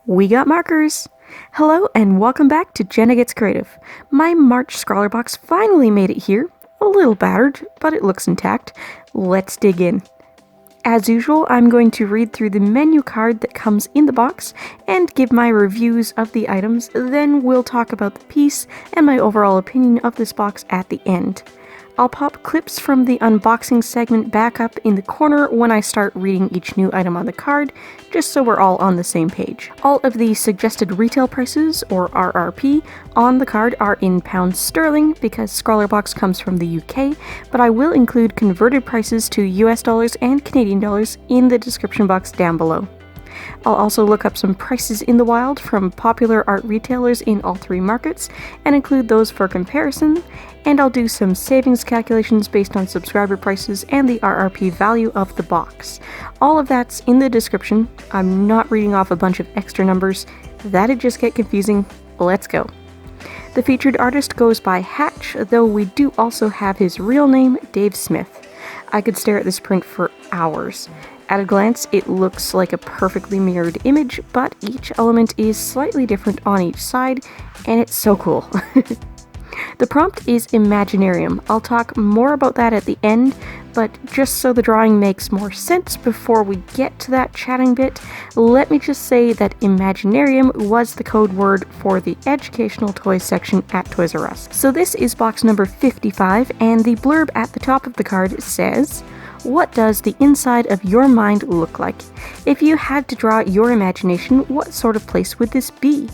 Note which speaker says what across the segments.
Speaker 1: We got markers! Hello and welcome back to Jenna Gets Creative. My March ScrawlrBox finally made it here. A little battered, but it looks intact. Let's dig in. As usual, I'm going to read through the menu card that comes in the box and give my reviews of the items, then we'll talk about the piece and my overall opinion of this box at the end. I'll pop clips from the unboxing segment back up in the corner when I start reading each new item on the card, just so we're all on the same page. All of the suggested retail prices, or RRP, on the card are in pounds sterling because ScrawlrBox comes from the UK, but I will include converted prices to US dollars and Canadian dollars in the description box down below. I'll also look up some prices in the wild from popular art retailers in all three markets and include those for comparison, and I'll do some savings calculations based on subscriber prices and the RRP value of the box. All of that's in the description. I'm not reading off a bunch of extra numbers. That'd just get confusing. Let's go. The featured artist goes by Hatch, though we do also have his real name, Dave Smith. I could stare at this print for hours. At a glance, it looks like a perfectly mirrored image, but each element is slightly different on each side, and it's so cool. The prompt is Imaginarium. I'll talk more about that at the end, but just so the drawing makes more sense before we get to that chatting bit, let me just say that Imaginarium was the code word for the educational toys section at Toys R Us. So this is box number 55, and the blurb at the top of the card says, "What does the inside of your mind look like? If you had to draw your imagination, what sort of place would this be?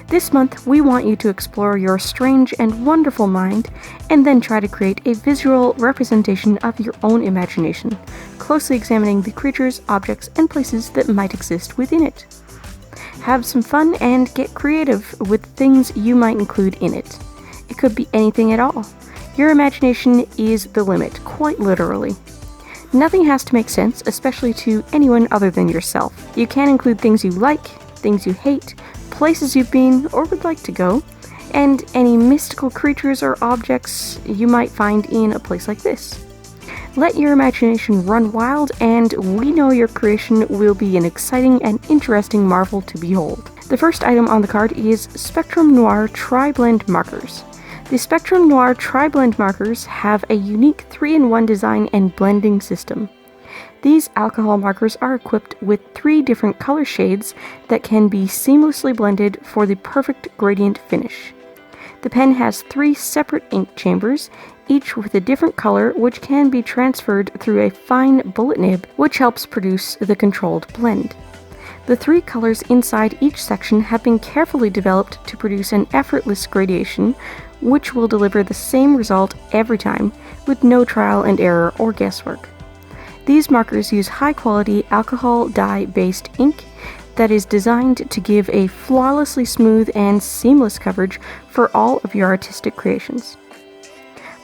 Speaker 1: This month, we want you to explore your strange and wonderful mind, and then try to create a visual representation of your own imagination, closely examining the creatures, objects, and places that might exist within it. Have some fun and get creative with things you might include in it. It could be anything at all. Your imagination is the limit, quite literally. Nothing has to make sense, especially to anyone other than yourself. You can include things you like, things you hate, places you've been or would like to go, and any mystical creatures or objects you might find in a place like this. Let your imagination run wild, and we know your creation will be an exciting and interesting marvel to behold." The first item on the card is Spectrum Noir TriBlend markers. The Spectrum Noir TriBlend markers have a unique 3-in-1 design and blending system. These alcohol markers are equipped with 3 different color shades that can be seamlessly blended for the perfect gradient finish. The pen has 3 separate ink chambers, each with a different color, which can be transferred through a fine bullet nib, which helps produce the controlled blend. The 3 colors inside each section have been carefully developed to produce an effortless gradation, which will deliver the same result every time, with no trial and error or guesswork. These markers use high-quality alcohol dye-based ink that is designed to give a flawlessly smooth and seamless coverage for all of your artistic creations.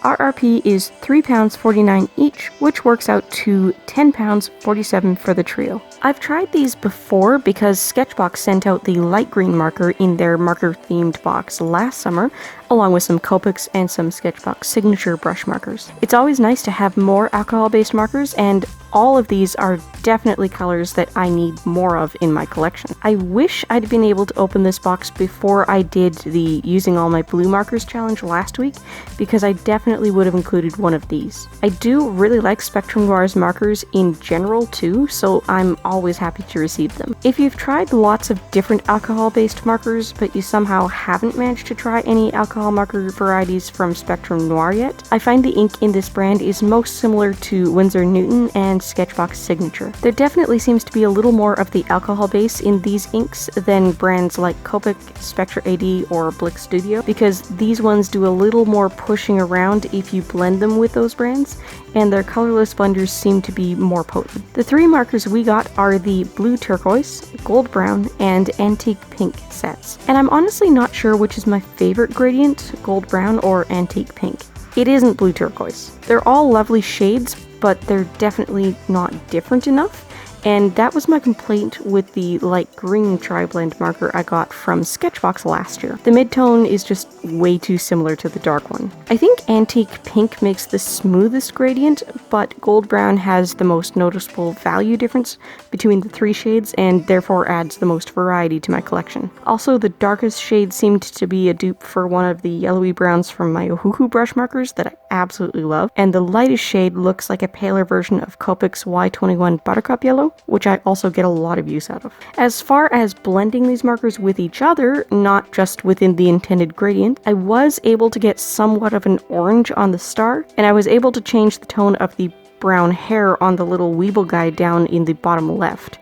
Speaker 1: RRP is £3.49 each, which works out to £10.47 for the trio. I've tried these before because Sketchbox sent out the light green marker in their marker-themed box last summer, along with some Copics and some Sketchbox signature brush markers. It's always nice to have more alcohol-based markers, and all of these are definitely colors that I need more of in my collection. I wish I'd been able to open this box before I did the Using All My Blue Markers challenge last week, because I definitely would have included one of these. I do really like Spectrum Noir's markers in general too, so I'm always happy to receive them. If you've tried lots of different alcohol-based markers, but you somehow haven't managed to try any alcohol marker varieties from Spectrum Noir yet, I find the ink in this brand is most similar to Winsor Newton and Sketchbox Signature. There definitely seems to be a little more of the alcohol base in these inks than brands like Copic, Spectra AD, or Blick Studio, because these ones do a little more pushing around if you blend them with those brands, and their colorless blenders seem to be more potent. The 3 markers we got are the Blue Turquoise, Gold Brown, and Antique Pink sets. And I'm honestly not sure which is my favorite gradient, Gold Brown or Antique Pink. It isn't Blue Turquoise. They're all lovely shades, but they're definitely not different enough, And that was my complaint with the light green TriBlend marker I got from Sketchbox last year. The mid-tone is just way too similar to the dark one. I think Antique Pink makes the smoothest gradient, but Gold Brown has the most noticeable value difference between the three shades and therefore adds the most variety to my collection. Also, the darkest shade seemed to be a dupe for one of the yellowy browns from my Ohuhu brush markers that I absolutely love, and the lightest shade looks like a paler version of Copic's Y21 Buttercup Yellow, which I also get a lot of use out of. As far as blending these markers with each other, not just within the intended gradient, I was able to get somewhat of an orange on the star, and I was able to change the tone of the brown hair on the little Weeble guy down in the bottom left.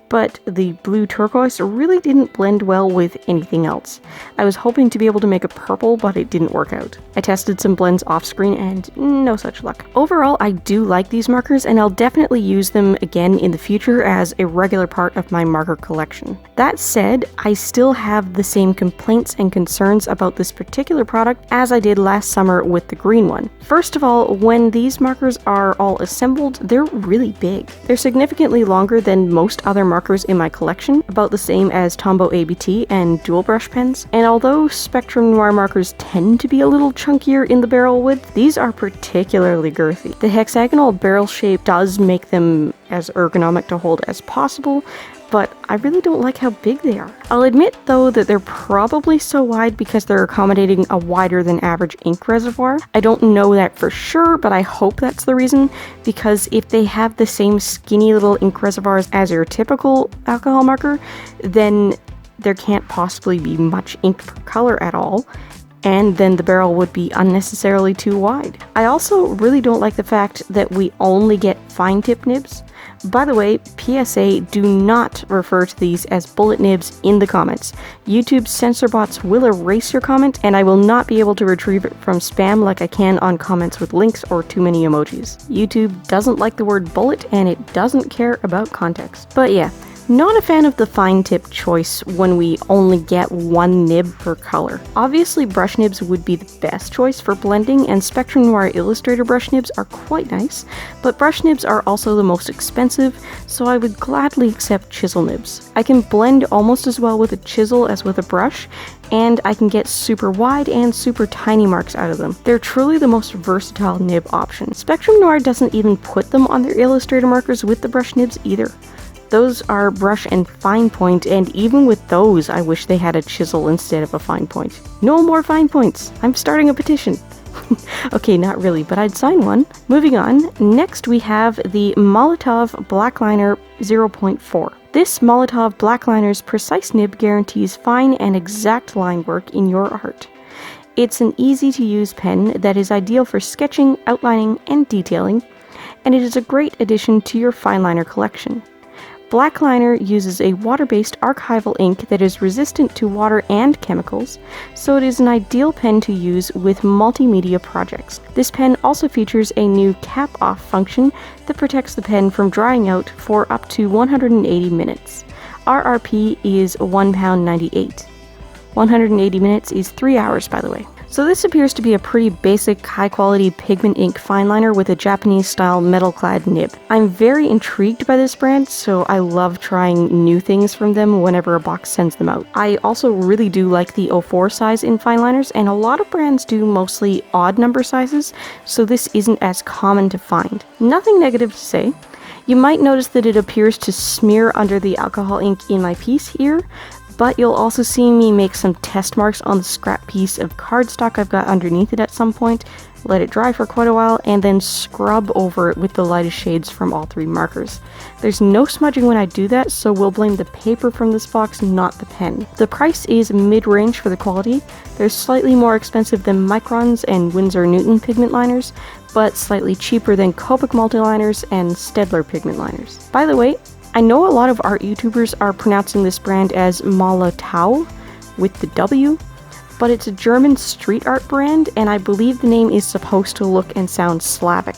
Speaker 1: But the blue turquoise really didn't blend well with anything else. I was hoping to be able to make a purple, but it didn't work out. I tested some blends off screen and no such luck. Overall, I do like these markers and I'll definitely use them again in the future as a regular part of my marker collection. That said, I still have the same complaints and concerns about this particular product as I did last summer with the green one. First of all, when these markers are all assembled, they're really big. They're significantly longer than most other markers in my collection, about the same as Tombow ABT and dual brush pens, and although Spectrum Noir markers tend to be a little chunkier in the barrel width, these are particularly girthy. The hexagonal barrel shape does make them as ergonomic to hold as possible, but I really don't like how big they are. I'll admit though that they're probably so wide because they're accommodating a wider than average ink reservoir. I don't know that for sure, but I hope that's the reason, because if they have the same skinny little ink reservoirs as your typical alcohol marker, then there can't possibly be much ink per color at all, and then the barrel would be unnecessarily too wide. I also really don't like the fact that we only get fine tip nibs. By the way, PSA, do not refer to these as bullet nibs in the comments. YouTube's censor bots will erase your comment, and I will not be able to retrieve it from spam like I can on comments with links or too many emojis. YouTube doesn't like the word bullet, and it doesn't care about context. But yeah, not a fan of the fine tip choice when we only get one nib per color. Obviously brush nibs would be the best choice for blending, and Spectrum Noir Illustrator brush nibs are quite nice, but brush nibs are also the most expensive, so I would gladly accept chisel nibs. I can blend almost as well with a chisel as with a brush, and I can get super wide and super tiny marks out of them. They're truly the most versatile nib option. Spectrum Noir doesn't even put them on their Illustrator markers with the brush nibs either. Those are brush and fine point, and even with those, I wish they had a chisel instead of a fine point. No more fine points! I'm starting a petition. Okay, not really, but I'd sign one. Moving on, next we have the Molotow Blackliner 0.4. This Molotow Blackliner's precise nib guarantees fine and exact line work in your art. It's an easy-to-use pen that is ideal for sketching, outlining, and detailing, and it is a great addition to your fineliner collection. Blackliner uses a water-based archival ink that is resistant to water and chemicals, so it is an ideal pen to use with multimedia projects. This pen also features a new cap-off function that protects the pen from drying out for up to 180 minutes. RRP is £1.98. 180 minutes is 3 hours, by the way. So this appears to be a pretty basic, high-quality pigment ink fineliner with a Japanese-style metal-clad nib. I'm very intrigued by this brand, so I love trying new things from them whenever a box sends them out. I also really do like the 04 size in fineliners, and a lot of brands do mostly odd number sizes, so this isn't as common to find. Nothing negative to say. You might notice that it appears to smear under the alcohol ink in my piece here, but you'll also see me make some test marks on the scrap piece of cardstock I've got underneath it at some point, let it dry for quite a while, and then scrub over it with the lightest shades from all three markers. There's no smudging when I do that, so we'll blame the paper from this box, not the pen. The price is mid-range for the quality. They're slightly more expensive than Micron's and Winsor Newton pigment liners, but slightly cheaper than Copic multiliners and Staedtler pigment liners. By the way, I know a lot of art YouTubers are pronouncing this brand as Molotow with the W, but it's a German street art brand, and I believe the name is supposed to look and sound Slavic.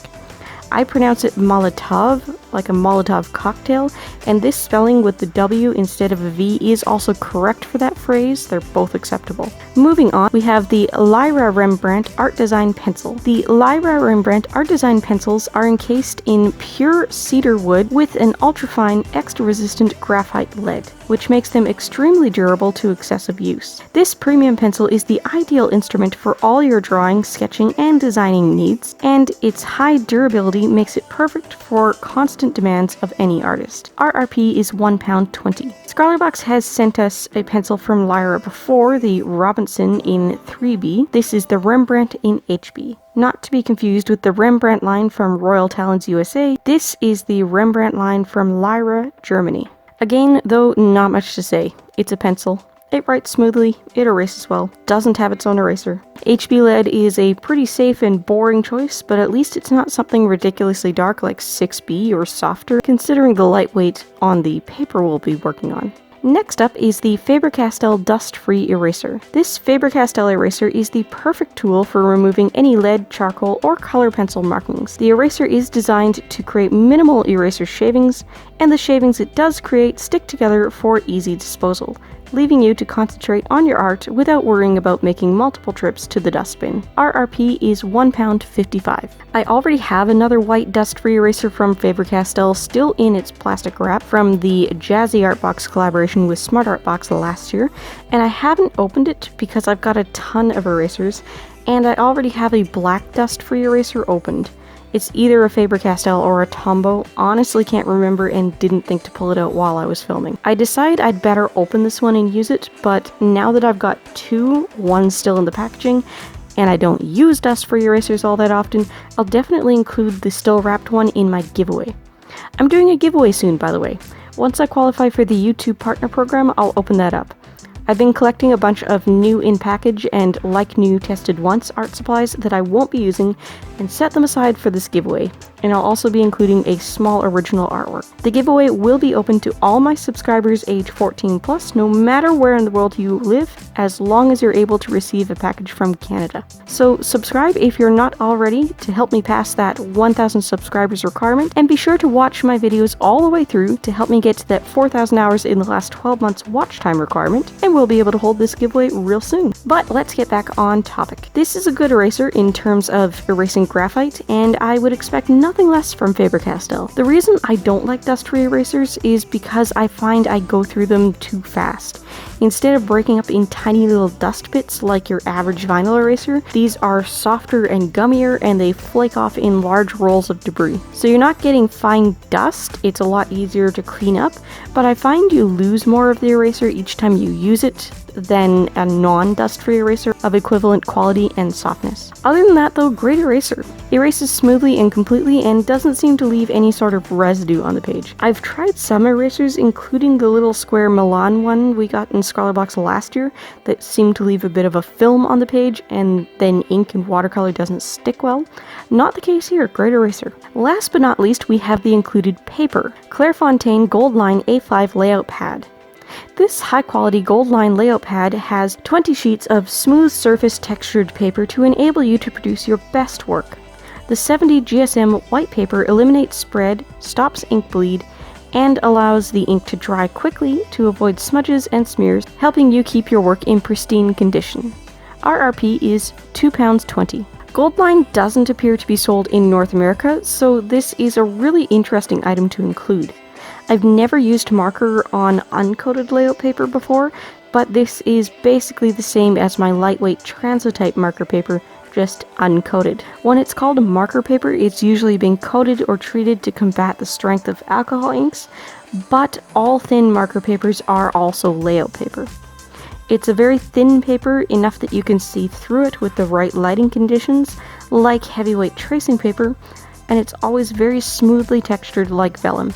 Speaker 1: I pronounce it Molotov, like a Molotov cocktail, and this spelling with the W instead of a V is also correct for that phrase. They're both acceptable. Moving on, we have the Lyra Rembrandt Art Design Pencil. The Lyra Rembrandt Art Design pencils are encased in pure cedar wood with an ultrafine, extra-resistant graphite lead, which makes them extremely durable to excessive use. This premium pencil is the ideal instrument for all your drawing, sketching, and designing needs, and its high durability makes it perfect for constant demands of any artist. RRP is £1.20. ScrawlrBox has sent us a pencil from Lyra before, the Robinson in 3B. This is the Rembrandt in HB. Not to be confused with the Rembrandt line from Royal Talons USA, this is the Rembrandt line from Lyra, Germany. Again, though, not much to say. It's a pencil. It writes smoothly, it erases well, doesn't have its own eraser. HB lead is a pretty safe and boring choice, but at least it's not something ridiculously dark like 6B or softer, considering the lightweight on the paper we'll be working on. Next up is the Faber-Castell Dust-Free Eraser. This Faber-Castell eraser is the perfect tool for removing any lead, charcoal, or color pencil markings. The eraser is designed to create minimal eraser shavings, and the shavings it does create stick together for easy disposal, leaving you to concentrate on your art without worrying about making multiple trips to the dustbin. RRP is £1.55. I already have another white dust-free eraser from Faber-Castell still in its plastic wrap from the Jazzy Art Box collaboration with Smart Art Box last year, and I haven't opened it because I've got a ton of erasers, and I already have a black dust-free eraser opened. It's either a Faber-Castell or a Tombow. Honestly can't remember and didn't think to pull it out while I was filming. I decided I'd better open this one and use it, but now that I've got two, one still in the packaging, and I don't use dust-free erasers all that often, I'll definitely include the still wrapped one in my giveaway. I'm doing a giveaway soon, by the way. Once I qualify for the YouTube partner program, I'll open that up. I've been collecting a bunch of new in-package and like new tested once art supplies that I won't be using and set them aside for this giveaway, and I'll also be including a small original artwork. The giveaway will be open to all my subscribers age 14 plus, no matter where in the world you live, as long as you're able to receive a package from Canada. So subscribe if you're not already to help me pass that 1,000 subscribers requirement, and be sure to watch my videos all the way through to help me get to that 4,000 hours in the last 12 months watch time requirement, and we'll be able to hold this giveaway real soon. But let's get back on topic. This is a good eraser in terms of erasing graphite, and I would expect nothing less from Faber-Castell. The reason I don't like dust-free erasers is because I find I go through them too fast. Instead of breaking up in tiny little dust bits like your average vinyl eraser, these are softer and gummier, and they flake off in large rolls of debris. So you're not getting fine dust, it's a lot easier to clean up, but I find you lose more of the eraser each time you use it than a non-dust-free eraser of equivalent quality and softness. Other than that though, great eraser. Erases smoothly and completely and doesn't seem to leave any sort of residue on the page. I've tried some erasers, including the little square Milan one we got in ScrawlrBox last year that seemed to leave a bit of a film on the page and then ink and watercolor doesn't stick well. Not the case here, great eraser. Last but not least, we have the included paper. Clairefontaine Goldline A5 layout pad. This high-quality gold line layout pad has 20 sheets of smooth surface textured paper to enable you to produce your best work. The 70 GSM white paper eliminates spread, stops ink bleed, and allows the ink to dry quickly to avoid smudges and smears, helping you keep your work in pristine condition. RRP is £2.20. Goldline doesn't appear to be sold in North America, so this is a really interesting item to include. I've never used marker on uncoated layout paper before, but this is basically the same as my lightweight Transotype marker paper, just uncoated. When it's called marker paper, it's usually been coated or treated to combat the strength of alcohol inks, but all thin marker papers are also layout paper. It's a very thin paper, enough that you can see through it with the right lighting conditions, like heavyweight tracing paper, and it's always very smoothly textured like vellum.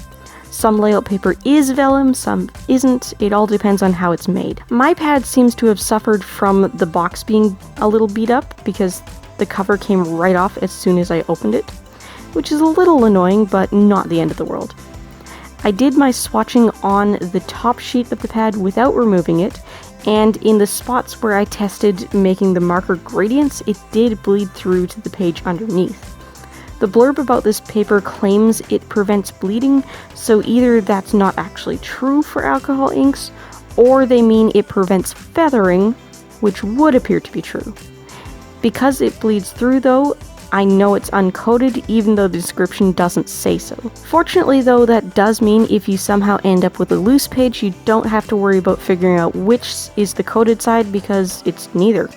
Speaker 1: Some layout paper is vellum, some isn't. It all depends on how it's made. My pad seems to have suffered from the box being a little beat up because the cover came right off as soon as I opened it, which is a little annoying, but not the end of the world. I did my swatching on the top sheet of the pad without removing it, and in the spots where I tested making the marker gradients, it did bleed through to the page underneath. The blurb about this paper claims it prevents bleeding, so either that's not actually true for alcohol inks, or they mean it prevents feathering, which would appear to be true. Because it bleeds through though, I know it's uncoated even though the description doesn't say so. Fortunately though, that does mean if you somehow end up with a loose page, you don't have to worry about figuring out which is the coated side because it's neither.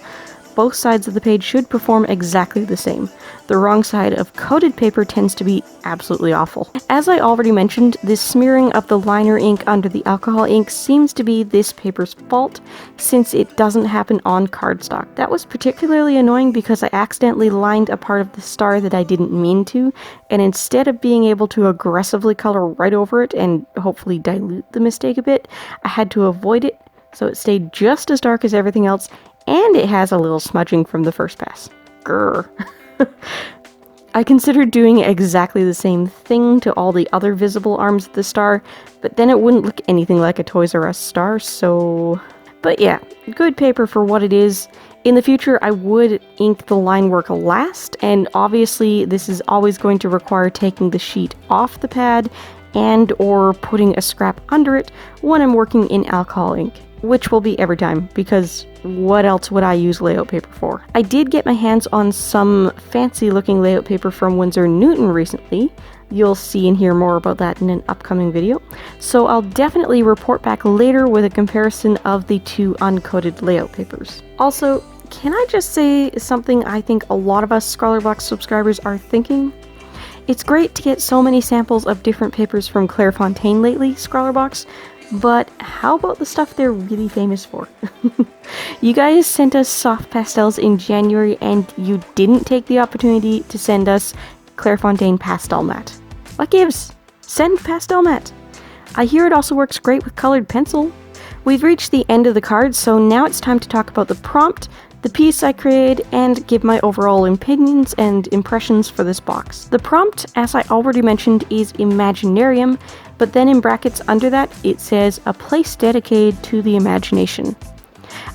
Speaker 1: Both sides of the page should perform exactly the same. The wrong side of coated paper tends to be absolutely awful. As I already mentioned, this smearing of the liner ink under the alcohol ink seems to be this paper's fault, since it doesn't happen on cardstock. That was particularly annoying because I accidentally lined a part of the star that I didn't mean to, and instead of being able to aggressively color right over it and hopefully dilute the mistake a bit, I had to avoid it, so it stayed just as dark as everything else, and it has a little smudging from the first pass. Grr. I considered doing exactly the same thing to all the other visible arms of the star, but then it wouldn't look anything like a Toys R Us star, so... But yeah, good paper for what it is. In the future, I would ink the line work last, and obviously this is always going to require taking the sheet off the pad and or putting a scrap under it when I'm working in alcohol ink. Which will be every time, because what else would I use layout paper for? I did get my hands on some fancy looking layout paper from Winsor & Newton recently. You'll see and hear more about that in an upcoming video. So I'll definitely report back later with a comparison of the two uncoated layout papers. Also, can I just say something I think a lot of us ScrawlrBox subscribers are thinking? It's great to get so many samples of different papers from Clairefontaine lately, ScrawlrBox, but how about the stuff they're really famous for? You guys sent us soft pastels in January and you didn't take the opportunity to send us Clairefontaine Pastel Matte. What gives? Send Pastel Matte! I hear it also works great with colored pencil. We've reached the end of the card, so now it's time to talk about the prompt, the piece I created, and give my overall opinions and impressions for this box. The prompt, as I already mentioned, is Imaginarium, but then in brackets under that, it says a place dedicated to the imagination.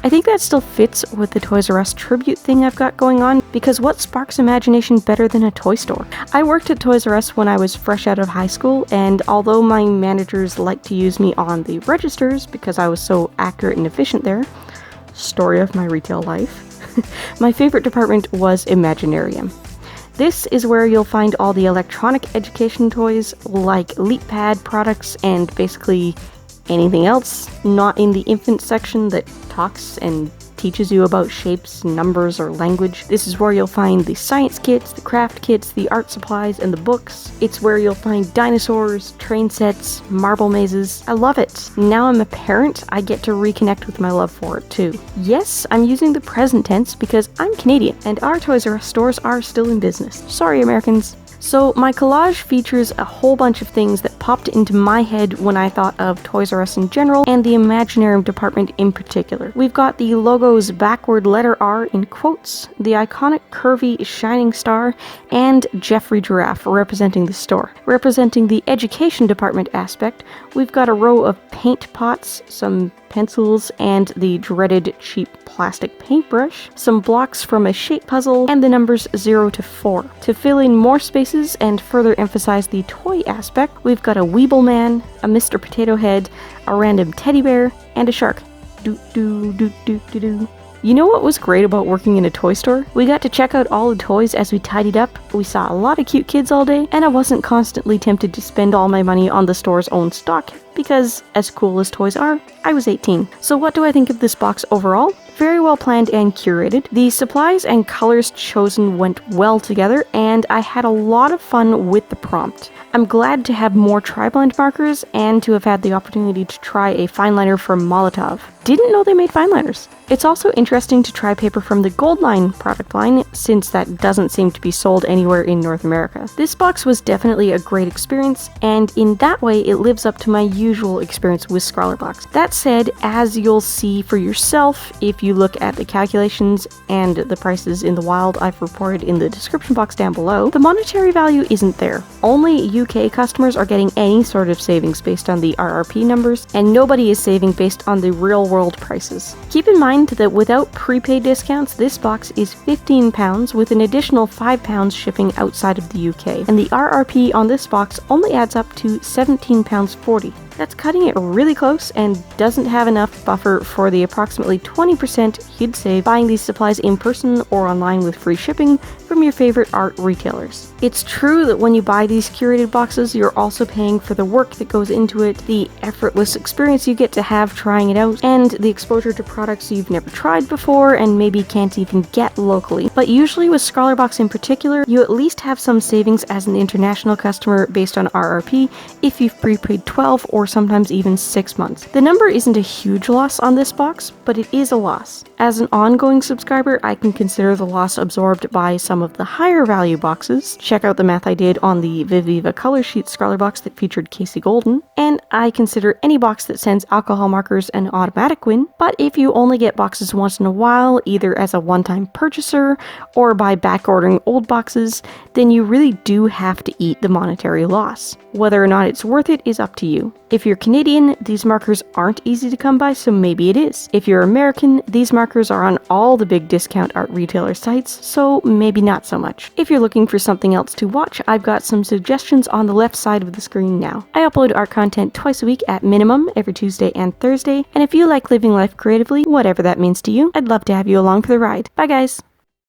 Speaker 1: I think that still fits with the Toys R Us tribute thing I've got going on, because what sparks imagination better than a toy store? I worked at Toys R Us when I was fresh out of high school, and although my managers liked to use me on the registers because I was so accurate and efficient there, story of my retail life, my favorite department was Imaginarium. This is where you'll find all the electronic education toys like LeapPad products and basically anything else not in the infant section that talks and teaches you about shapes, numbers, or language. This is where you'll find the science kits, the craft kits, the art supplies, and the books. It's where you'll find dinosaurs, train sets, marble mazes. I love it. Now I'm a parent, I get to reconnect with my love for it too. Yes, I'm using the present tense because I'm Canadian, and our Toys R Us stores are still in business. Sorry, Americans. So my collage features a whole bunch of things that popped into my head when I thought of Toys R Us in general and the Imaginarium department in particular. We've got the logo's backward letter R in quotes, the iconic curvy shining star, and Jeffrey Giraffe representing the store. Representing the education department aspect, we've got a row of paint pots, some pencils, and the dreaded cheap plastic paintbrush, some blocks from a shape puzzle, and the numbers 0 to 4. To fill in more spaces and further emphasize the toy aspect, we've got a Weeble Man, a Mr. Potato Head, a random teddy bear, and a shark. Do-do-do-do-do-do. You know what was great about working in a toy store? We got to check out all the toys as we tidied up, we saw a lot of cute kids all day, and I wasn't constantly tempted to spend all my money on the store's own stock, because as cool as toys are, I was 18. So what do I think of this box overall? Very well planned and curated. The supplies and colors chosen went well together, and I had a lot of fun with the prompt. I'm glad to have more TriBlend markers and to have had the opportunity to try a fineliner from Molotow. Didn't know they made fineliners. It's also interesting to try paper from the Goldline product line, since that doesn't seem to be sold anywhere in North America. This box was definitely a great experience, and in that way it lives up to my usual experience with ScrawlrBox. That said, as you'll see for yourself if you look at the calculations and the prices in the wild I've reported in the description box down below, the monetary value isn't there. Only UK customers are getting any sort of savings based on the RRP numbers, and nobody is saving based on the real real-world prices. Keep in mind that without prepaid discounts, this box is £15 with an additional £5 shipping outside of the UK, and the RRP on this box only adds up to £17.40. That's cutting it really close and doesn't have enough buffer for the approximately 20% you'd save buying these supplies in person or online with free shipping from your favorite art retailers. It's true that when you buy these curated boxes, you're also paying for the work that goes into it, the effortless experience you get to have trying it out, and the exposure to products you've never tried before and maybe can't even get locally. But usually with ScrawlrBox in particular, you at least have some savings as an international customer based on RRP if you've prepaid 12 or sometimes even 6 months. The number isn't a huge loss on this box, but it is a loss. As an ongoing subscriber, I can consider the loss absorbed by some of the higher value boxes. Check out the math I did on the Viviva color sheet ScrawlrBox that featured Casey Golden, and I consider any box that sends alcohol markers an automatic win. But if you only get boxes once in a while, either as a one-time purchaser or by back ordering old boxes, then you really do have to eat the monetary loss. Whether or not it's worth it is up to you. If you're Canadian, these markers aren't easy to come by, so maybe it is. If you're American, these markers are on all the big discount art retailer sites, so maybe not so much. If you're looking for something else to watch, I've got some suggestions on the left side of the screen now. I upload art content twice a week at minimum, every Tuesday and Thursday, and if you like living life creatively, whatever that means to you, I'd love to have you along for the ride. Bye guys!